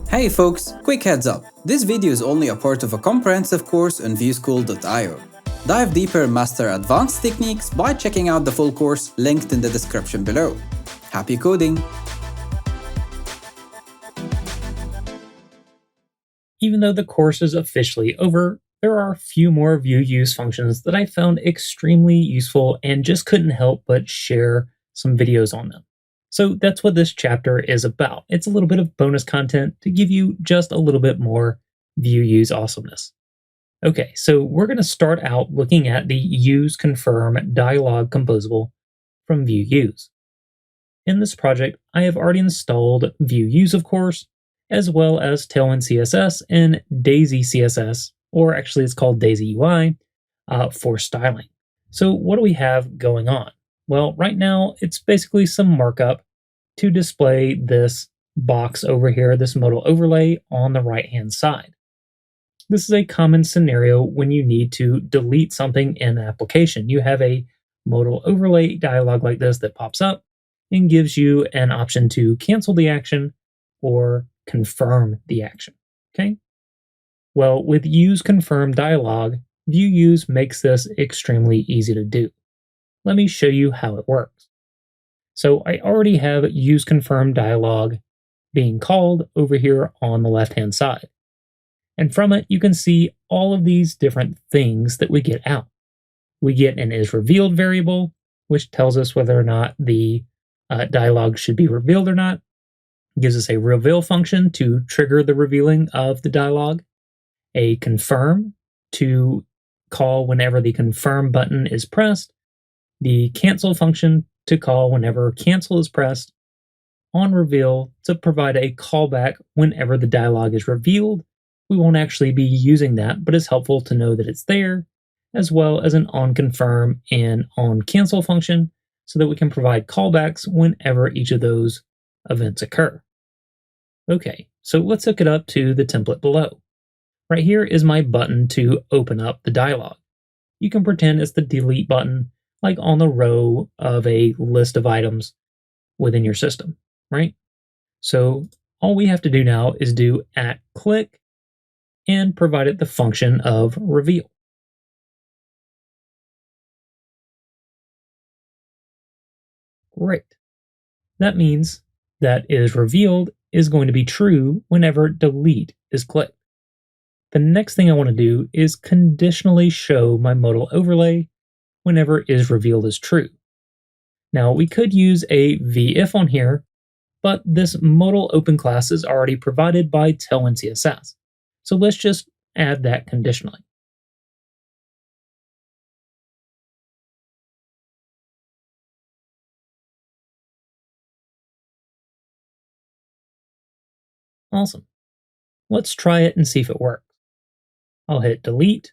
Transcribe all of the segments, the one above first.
Hey folks, quick heads up. This video is only a part of a comprehensive course on VueSchool.io. Dive deeper and master advanced techniques by checking out the full course linked in the description below. Happy coding! Even though the course is officially over, there are a few more VueUse functions that I found extremely useful and just couldn't help but share some videos on them. So that's what this chapter is about. It's a little bit of bonus content to give you just a little bit more VueUse awesomeness. Okay, so we're going to start out looking at the useConfirmDialog composable from VueUse. In this project, I have already installed VueUse, of course, as well as Tailwind CSS and Daisy CSS, or actually it's called Daisy UI, for styling. So what do we have going on? Well, right now it's basically some markup to display this box over here, this modal overlay on the right-hand side. This is a common scenario when you need to delete something in an application. You have a modal overlay dialog like this that pops up and gives you an option to cancel the action or confirm the action. Okay? Well, with useConfirmDialog, VueUse makes this extremely easy to do. Let me show you how it works. So I already have useConfirmDialog being called over here on the left-hand side. And from it, you can see all of these different things that we get out. We get an isRevealed variable, which tells us whether or not the dialog should be revealed or not. It gives us a reveal function to trigger the revealing of the dialog, a confirm to call whenever the confirm button is pressed, the cancel function to call whenever cancel is pressed, on reveal to provide a callback whenever the dialog is revealed. We won't actually be using that, but it's helpful to know that it's there, as well as an onConfirm and onCancel function so that we can provide callbacks whenever each of those events occur. Okay, so let's hook it up to the template below. Right here is my button to open up the dialog. You can pretend it's the delete button, like on the row of a list of items within your system, right? So all we have to do now is do @click and provide it the function of reveal. Great. That means that isRevealed is going to be true whenever delete is clicked. The next thing I want to do is conditionally show my modal overlay whenever isRevealed is true. Now we could use a vif on here, but this modal open class is already provided by Tailwind CSS. So let's just add that conditionally. Awesome. Let's try it and see if it works. I'll hit delete,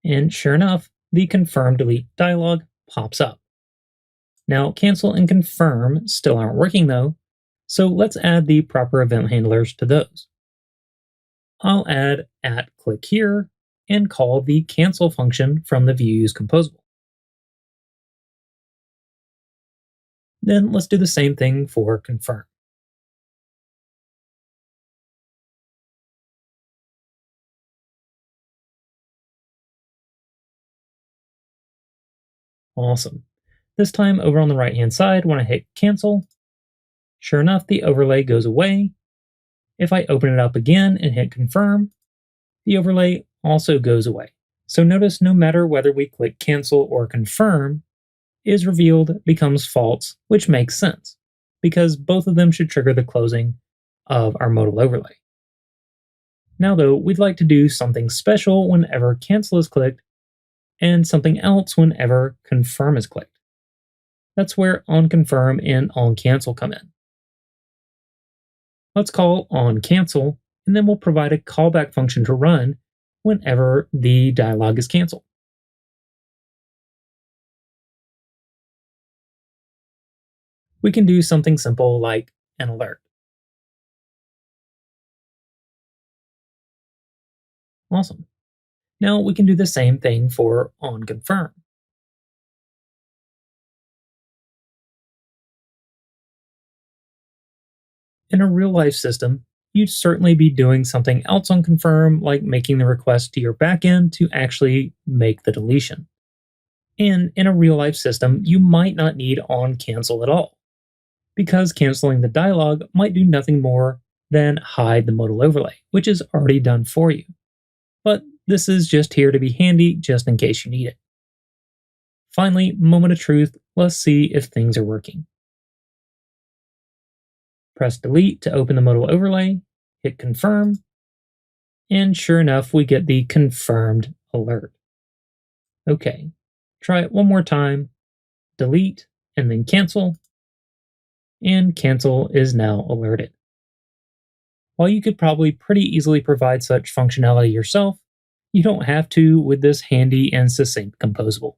and sure enough, the confirm delete dialog pops up. Now, cancel and confirm still aren't working though, so let's add the proper event handlers to those. I'll add @click here and call the cancel function from the VueUse composable. Then let's do the same thing for confirm. Awesome. This time over on the right-hand side, when I hit cancel, sure enough, the overlay goes away. If I open it up again and hit confirm, the overlay also goes away. So notice no matter whether we click cancel or confirm, isRevealed becomes false, which makes sense, because both of them should trigger the closing of our modal overlay. Now though, we'd like to do something special whenever cancel is clicked, and something else whenever confirm is clicked. That's where onConfirm and onCancel come in. Let's call onCancel, and then we'll provide a callback function to run whenever the dialog is canceled. We can do something simple like an alert. Awesome. Now we can do the same thing for onConfirm. In a real-life system, you'd certainly be doing something else on confirm, like making the request to your backend to actually make the deletion. And in a real life system, you might not need on cancel at all, because canceling the dialog might do nothing more than hide the modal overlay, which is already done for you. But this is just here to be handy just in case you need it. Finally, moment of truth, let's see if things are working. Press delete to open the modal overlay, hit confirm, and sure enough, we get the confirmed alert. Okay, try it one more time, delete, and then cancel, and cancel is now alerted. While you could probably pretty easily provide such functionality yourself, you don't have to with this handy and succinct composable.